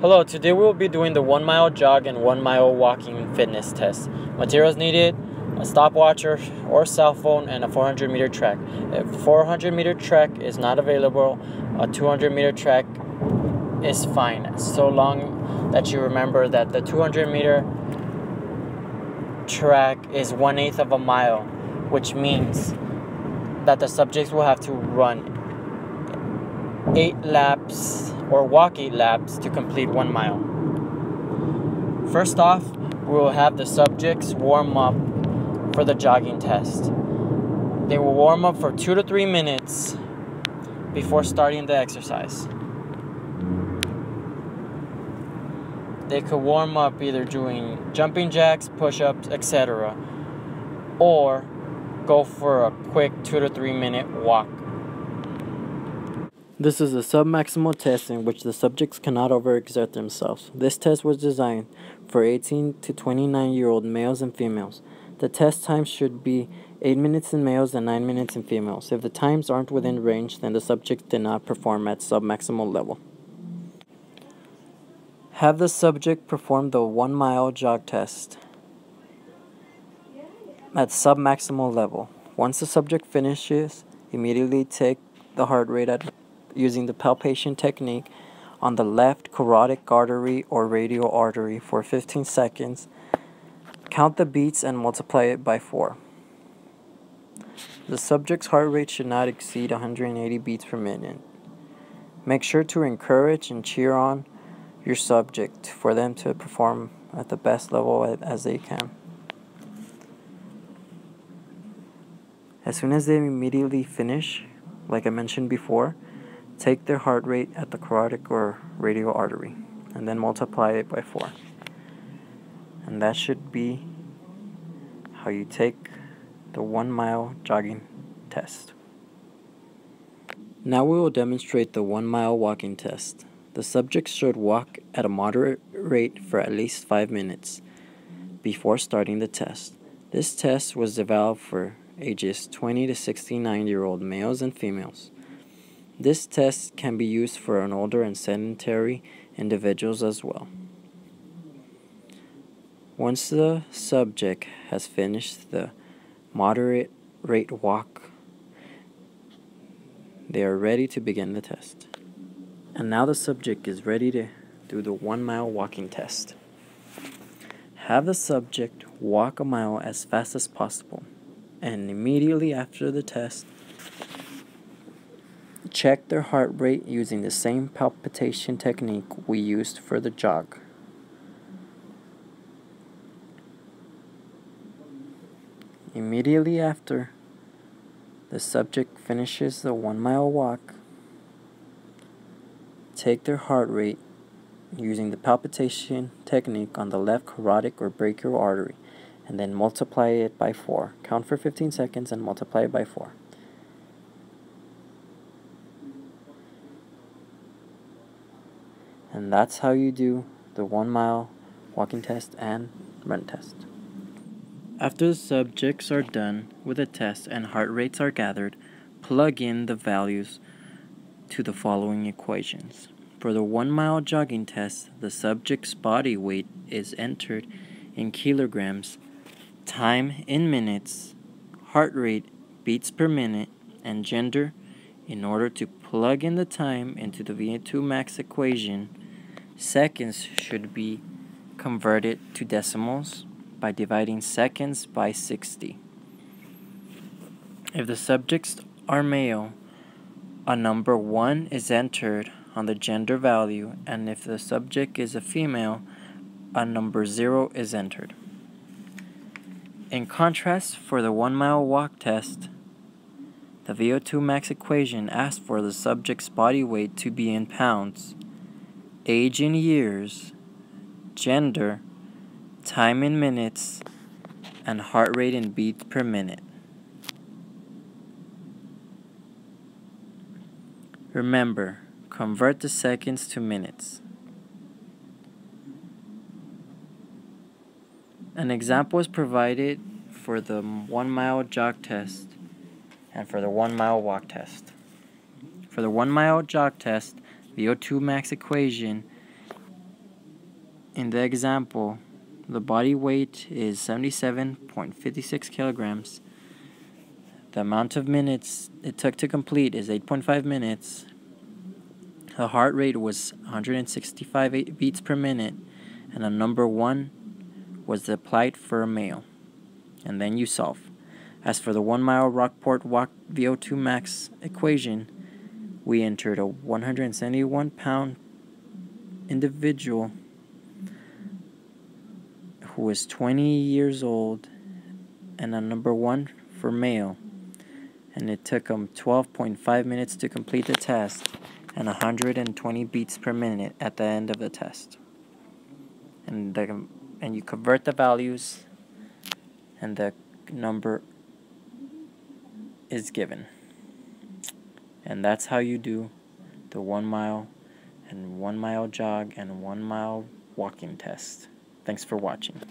Hello, today we will be doing the 1 mile jog and 1 mile walking fitness test. Materials needed: a stopwatch or cell phone, and a 400-meter track. If 400-meter track is not available, a 200-meter track is fine, so long that you remember that the 200-meter track is 1/8 of a mile, which means that the subjects will have to run 8 laps or walk 8 laps to complete 1 mile. First off, we will have the subjects warm up for the jogging test. They will warm up for 2 to 3 minutes before starting the exercise. They could warm up either doing jumping jacks, push-ups, etc., or go for a quick 2 to 3 minute walk. This is a submaximal test in which the subjects cannot overexert themselves. This test was designed for 18 to 29-year-old males and females. The test time should be 8 minutes in males and 9 minutes in females. If the times aren't within range, then the subjects did not perform at submaximal level. Have the subject perform the 1 mile jog test at submaximal level. Once the subject finishes, immediately take the heart rate using the palpation technique on the left carotid artery or radial artery for 15 seconds. Count the beats and multiply it by 4. The subject's heart rate should not exceed 180 beats per minute. Make sure to encourage and cheer on your subject for them to perform at the best level as they can. As soon as they immediately finish, like I mentioned before, take their heart rate at the carotid or radial artery and then multiply it by 4. And that should be how you take the 1 mile jogging test. Now we will demonstrate the 1 mile walking test. The subjects should walk at a moderate rate for at least 5 minutes before starting the test. This test was developed for ages 20 to 69-year-old males and females. This test can be used for an older and sedentary individuals as well. Once the subject has finished the moderate rate walk, they are ready to begin the test. And now the subject is ready to do the 1 mile walking test. Have the subject walk a mile as fast as possible, and immediately after the test, check their heart rate using the same palpation technique we used for the jog. Immediately after the subject finishes the 1 mile walk, take their heart rate using the palpation technique on the left carotid or brachial artery and then multiply it by 4. Count for 15 seconds and multiply it by 4. And that's how you do the 1 mile walking test and run test. After the subjects are done with the test and heart rates are gathered, plug in the values to the following equations. For the 1 mile jogging test, the subject's body weight is entered in kilograms, time in minutes, heart rate beats per minute, and gender. In order to plug in the time into the VO2 max equation, seconds should be converted to decimals by dividing seconds by 60. If the subjects are male, a number 1 is entered on the gender value, and if the subject is a female, a number 0 is entered. In contrast, for the 1 mile walk test, the VO2 max equation asks for the subject's body weight to be in pounds, age in years, gender, time in minutes, and heart rate in beats per minute. Remember, convert the seconds to minutes. An example is provided for the 1 mile jog test and for the 1 mile walk test. For the 1 mile jog test, VO2 max equation In the example, the body weight is 77.56 kilograms. The amount of minutes it took to complete is 8.5 minutes. The heart rate was 165 beats per minute, and a number 1 was applied for a male. And then you solve. As for the 1 mile Rockport Walk VO2 max equation, we entered a 171-pound individual who was 20 years old and a number 1 for male, and it took him 12.5 minutes to complete the test and 120 beats per minute at the end of the test. And you convert the values, and the number is given. And that's how you do the 1 mile and 1 mile jog and 1 mile walking test. Thanks for watching.